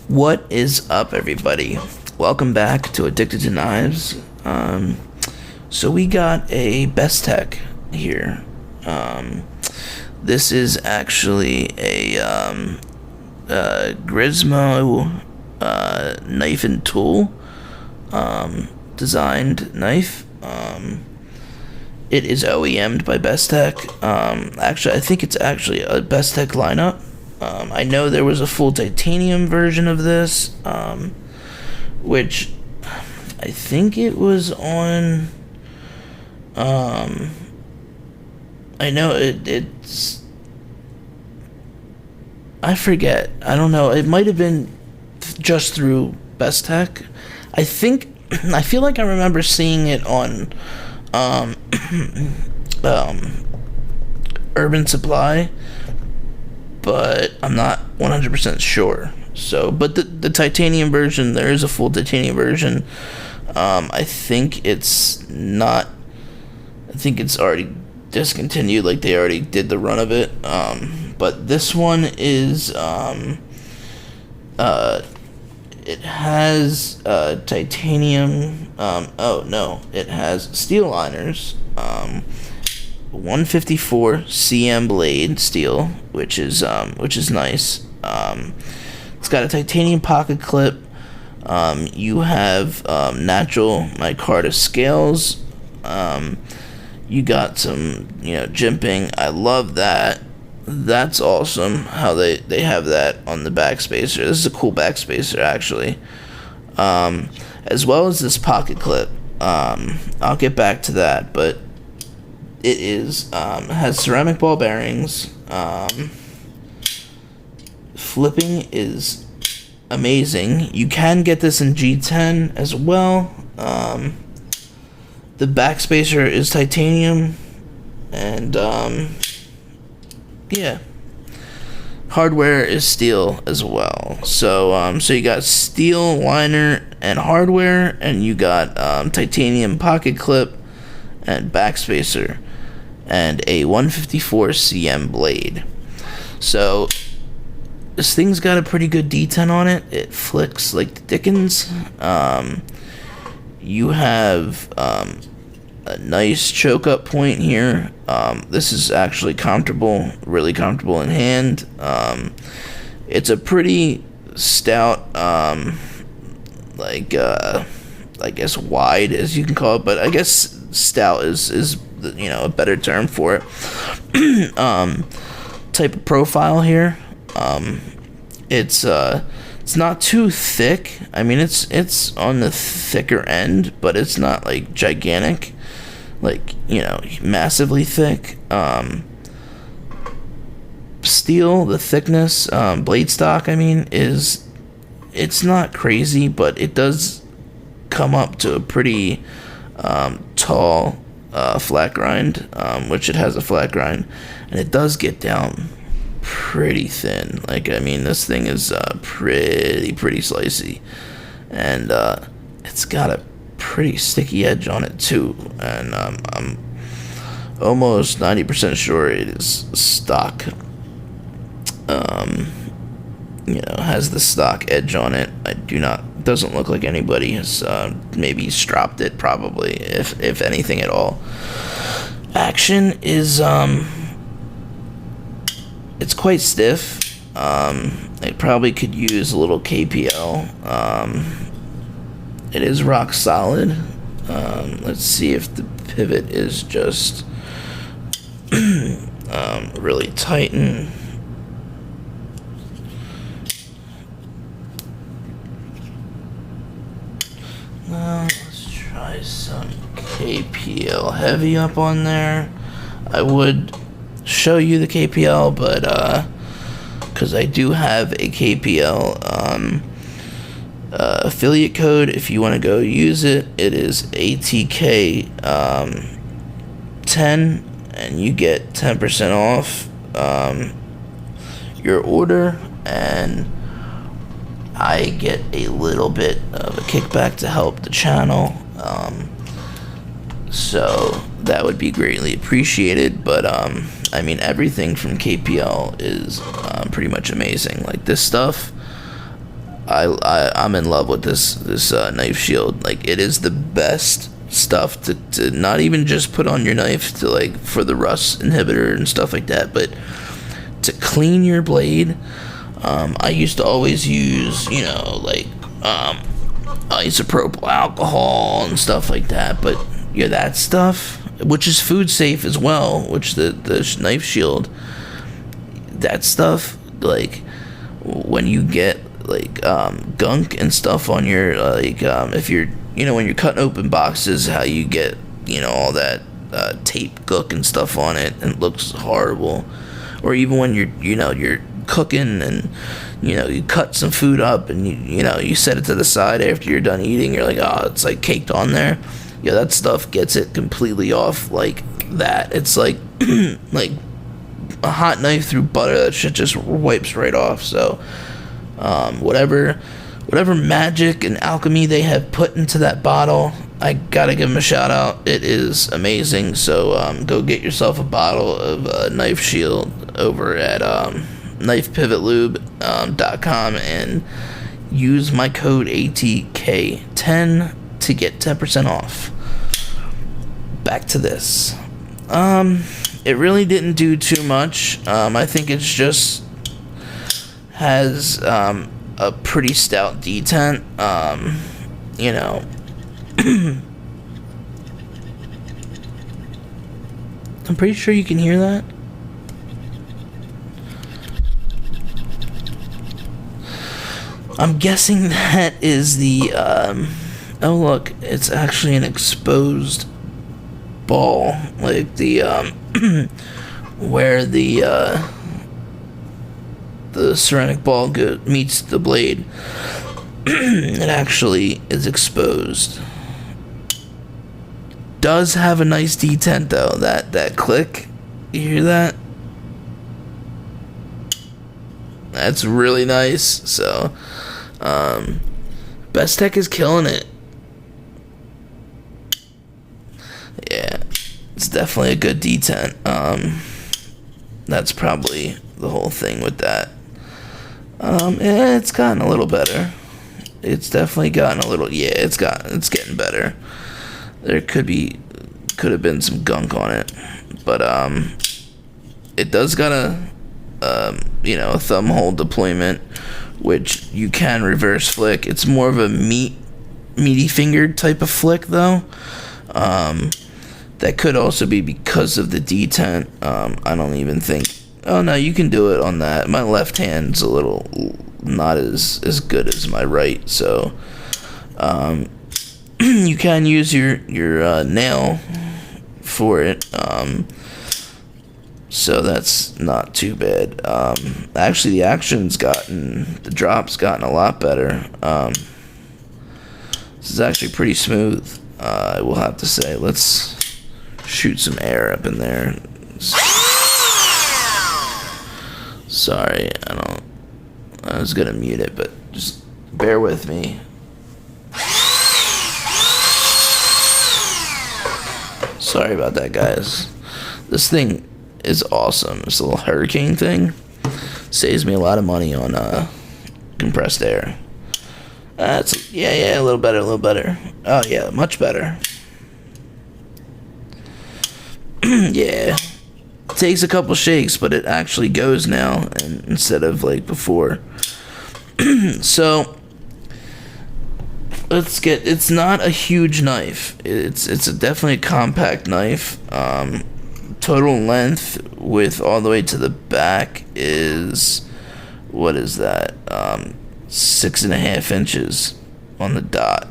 What is up, everybody? Welcome back to Addicted to Knives. So we got a Best Tech here. This is actually a Grissom knife and tool designed knife. It is OEM'd by Best Tech. Actually, I think it's actually a Best Tech lineup. I know there was a full titanium version of this, which I think it was on. I know it's. I forget. I don't know. It might have been just through Best Tech. I feel like I remember seeing it on Urban Supply, but I'm not 100% sure. So, but the titanium version, there is a full titanium version. I think it's not. I think it's already discontinued. Like they already did the run of it. But this one is. It has titanium. Oh no, it has steel liners. 154 cm blade steel, which is nice. It's got a titanium pocket clip. You have natural micarta scales. You got some, jimping. I love that. That's awesome how they have that on the backspacer. This is a cool backspacer, actually. As well as this pocket clip. I'll get back to that, but it is has ceramic ball bearings. Flipping is amazing. You can get this in G10 as well. The backspacer is titanium, and yeah, hardware is steel as well. So so you got steel liner and hardware, and you got titanium pocket clip and backspacer, and a 154 cm blade. So this thing's got a pretty good D10 on it. It flicks like the Dickens. You have a nice choke up point here. This is actually comfortable, really comfortable in hand. It's a pretty stout, I guess wide, as you can call it, but I guess stout is a better term for it. Type of profile here. It's not too thick. I mean, it's on the thicker end, but it's not like gigantic, like massively thick. Steel, the thickness, blade stock, I mean, it's not crazy, but it does come up to a pretty tall flat grind, which it has a flat grind, and it does get down pretty thin. Like, I mean, this thing is pretty slicey, and it's got a pretty sticky edge on it too, and I'm almost 90% sure it is stock. Has the stock edge on it. Doesn't look like anybody has maybe stropped it, probably, if anything at all. Action is it's quite stiff. It probably could use a little KPL. It is rock solid. Let's see if the pivot is just really tighten. Let's try some KPL heavy up on there. I would show you the KPL, but because I do have a KPL affiliate code, if you want to go use it, it is A.T.K 10, and you get 10% off your order, and I get a little bit of a kickback to help the channel. So that would be greatly appreciated. But I mean, everything from KPL is pretty much amazing. Like this stuff, I'm in love with this knife shield. Like, it is the best stuff to not even just put on your knife to, like, for the rust inhibitor and stuff like that, but to clean your blade. I used to always use, you know, like, isopropyl alcohol and stuff like that, but yeah, that stuff, which is food safe as well, which the knife shield, that stuff, like, when you get, like, gunk and stuff on your, like, if you're, you know, when you're cutting open boxes, how you get, you know, all that tape gook and stuff on it, and it looks horrible. Or even when you're cooking and, you know, you cut some food up and you know, you set it to the side after you're done eating, you're like, oh, it's like caked on there. Yeah, that stuff gets it completely off like that. It's like like a hot knife through butter. That shit just wipes right off. So whatever magic and alchemy they have put into that bottle, I gotta give them a shout out. It is amazing. So go get yourself a bottle of Knife Shield over at knifepivotlube.com and use my code A.T.K. 10 to get 10% off. Back to this. It really didn't do too much. I think it's just has a pretty stout detent. You know, I'm pretty sure you can hear that. I'm guessing that is the, oh look, it's actually an exposed ball, like the, where the ceramic ball meets the blade. It actually is exposed. Does have a nice detent though, that click, you hear that? That's really nice. So Best Tech is killing it. Yeah, it's definitely a good detent. That's probably the whole thing with that. Yeah, it's gotten a little better. It's definitely gotten a little, yeah, it's getting better. There could have been some gunk on it, but it does got a a thumb hole deployment, which you can reverse flick. It's more of a meaty fingered type of flick though. That could also be because of the detent. I don't even think. Oh no, you can do it on that. My left hand's a little not as good as my right, so you can use your nail for it. So that's not too bad. Actually, the drop's gotten a lot better. This is actually pretty smooth, I will have to say. Let's shoot some air up in there. Sorry, I was gonna mute it, but just bear with me. Sorry about that, guys. This thing is awesome. This little hurricane thing saves me a lot of money on compressed air. It's a little better. Oh yeah, much better. Yeah, it takes a couple shakes, but it actually goes now, and instead of like before. So it's not a huge knife. It's definitely a compact knife. Total length with all the way to the back is, what is that? 6.5 inches on the dot.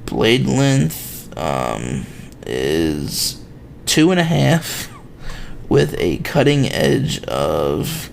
Blade length is 2.5 with a cutting edge of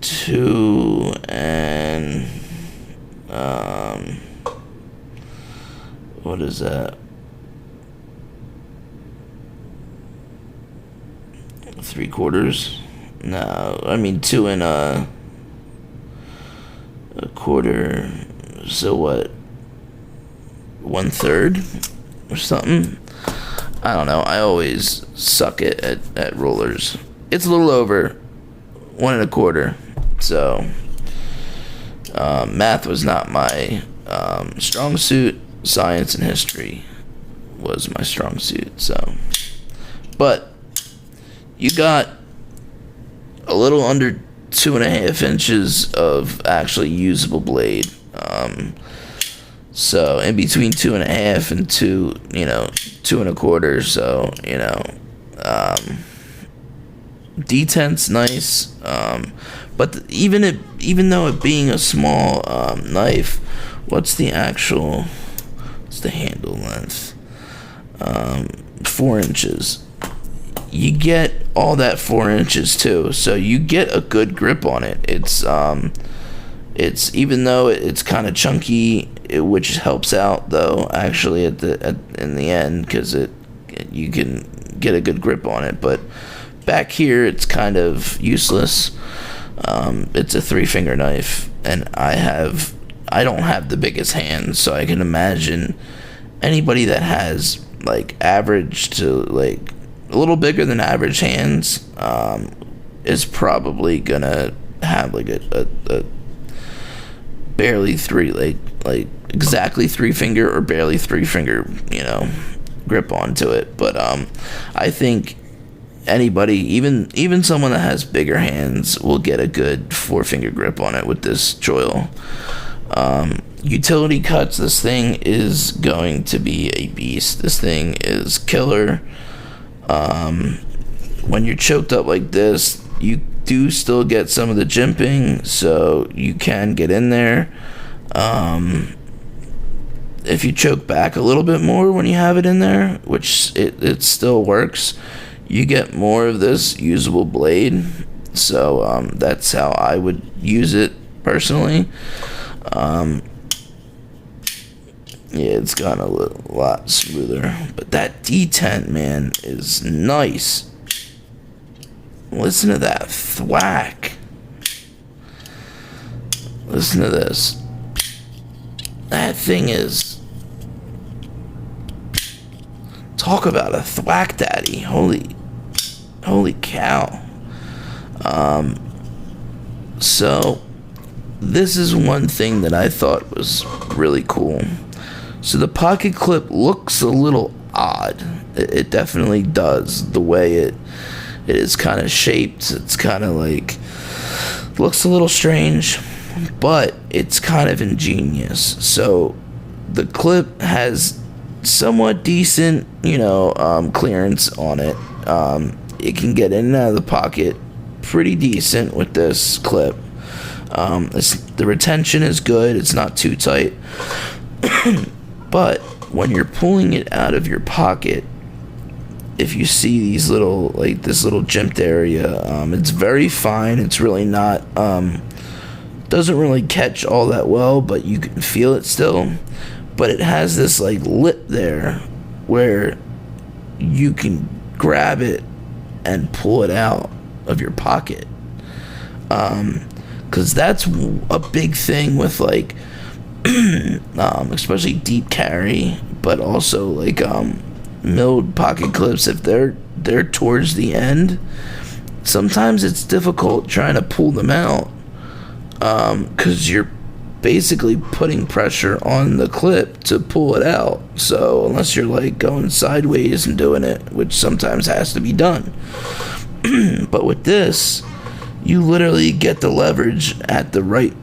2 and what is that? 3/4? No, I mean 2 and a quarter. So what? 1/3 or something? I don't know. I always suck it at rulers. It's a little over 1 1/4. So Math was not my strong suit. Science and history was my strong suit. So, but you got a little under 2.5 inches of actually usable blade. So in between 2.5 and 2, 2.25. So detent's nice. But even though it being a small knife, what's the handle length? 4 inches. You get all that 4 inches too, so you get a good grip on it. It's even though it's kind of chunky, which helps out though actually in the end, because you can get a good grip on it. But back here, it's kind of useless. It's a 3-finger knife, and I don't have the biggest hands, so I can imagine anybody that has like average to like a little bigger than average hands is probably gonna have like a barely like exactly 3-finger or barely 3-finger grip onto it. But I think anybody, even someone that has bigger hands, will get a good 4-finger grip on it with this choil. Utility cuts, this thing is going to be a beast. This thing is killer. When you're choked up like this, you do still get some of the jimping, so you can get in there. If you choke back a little bit more when you have it in there, which it still works, you get more of this usable blade. So that's how I would use it personally. Yeah, it's gotten a lot smoother, but that detent, man, is nice. Listen to that thwack. Listen to this. That thing is... Talk about a thwack daddy. Holy cow. So, this is one thing that I thought was really cool. So the pocket clip looks a little odd. It definitely does. The way it is kind of shaped. It's kind of like... looks a little strange, but it's kind of ingenious. So the clip has somewhat decent, clearance on it. It can get in and out of the pocket pretty decent with this clip. The retention is good. It's not too tight. But when you're pulling it out of your pocket, if you see these little, like this little jimped area, it's very fine. It's really not, doesn't really catch all that well, but you can feel it still. But it has this like lip there where you can grab it and pull it out of your pocket. Because that's a big thing with like, especially deep carry, but also like milled pocket clips. If they're towards the end, sometimes it's difficult trying to pull them out, because you're basically putting pressure on the clip to pull it out. So unless you're like going sideways and doing it, which sometimes has to be done. But with this, you literally get the leverage at the right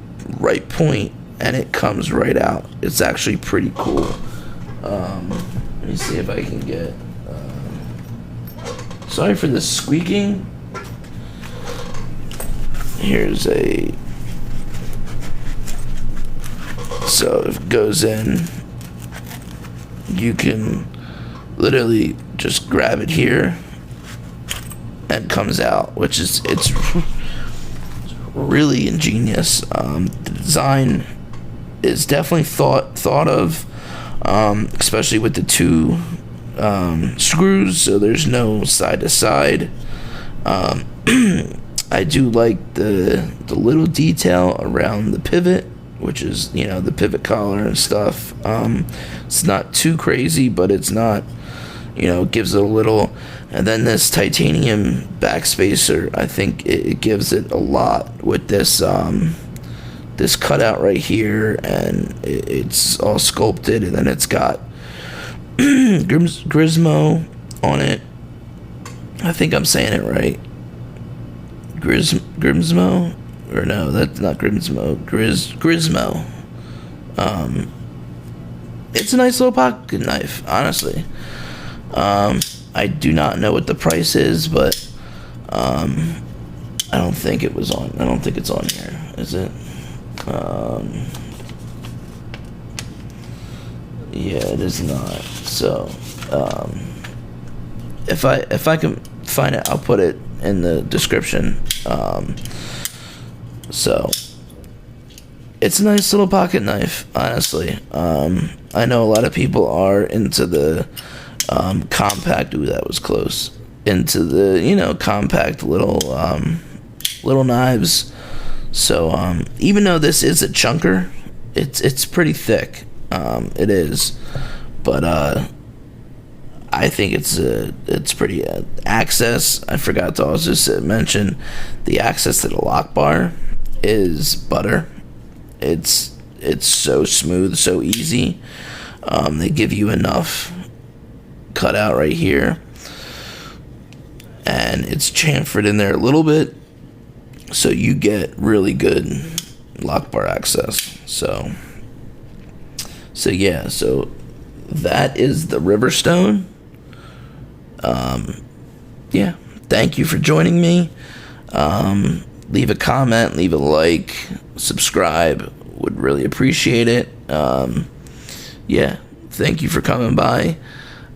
point, and it comes right out. It's actually pretty cool. Let me see if I can get... sorry for the squeaking. Here's a... So if it goes in, you can literally just grab it here and comes out, which is... it's really ingenious. The design is definitely thought of, especially with the two screws, so there's no side to side. I do like the little detail around the pivot, which is the pivot collar and stuff. It's not too crazy, but it's not, gives it a little. And then this titanium backspacer, I think it gives it a lot with this this cutout right here, and it's all sculpted, and then it's got Grismo on it. I think I'm saying it right. Grismo? Or no, that's not Grismo. Grismo. It's a nice little pocket knife, honestly. I do not know what the price is, but I don't think it's on here, is it? Yeah, it is not. So, if I can find it, I'll put it in the description. So it's a nice little pocket knife, honestly. I know a lot of people are into the compact. Ooh, that was close. Into the compact little knives. So even though this is a chunker, it's pretty thick. It is, but I think it's pretty access. I forgot to also mention the access to the lock bar is butter. It's so smooth, so easy. They give you enough cutout right here, and it's chamfered in there a little bit, so you get really good lock bar access. So yeah, so that is the Riverstone. Yeah, thank you for joining me. Leave a comment, leave a like, subscribe, would really appreciate it. Yeah, thank you for coming by.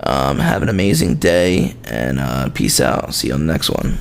Have an amazing day, and peace out. See you on the next one.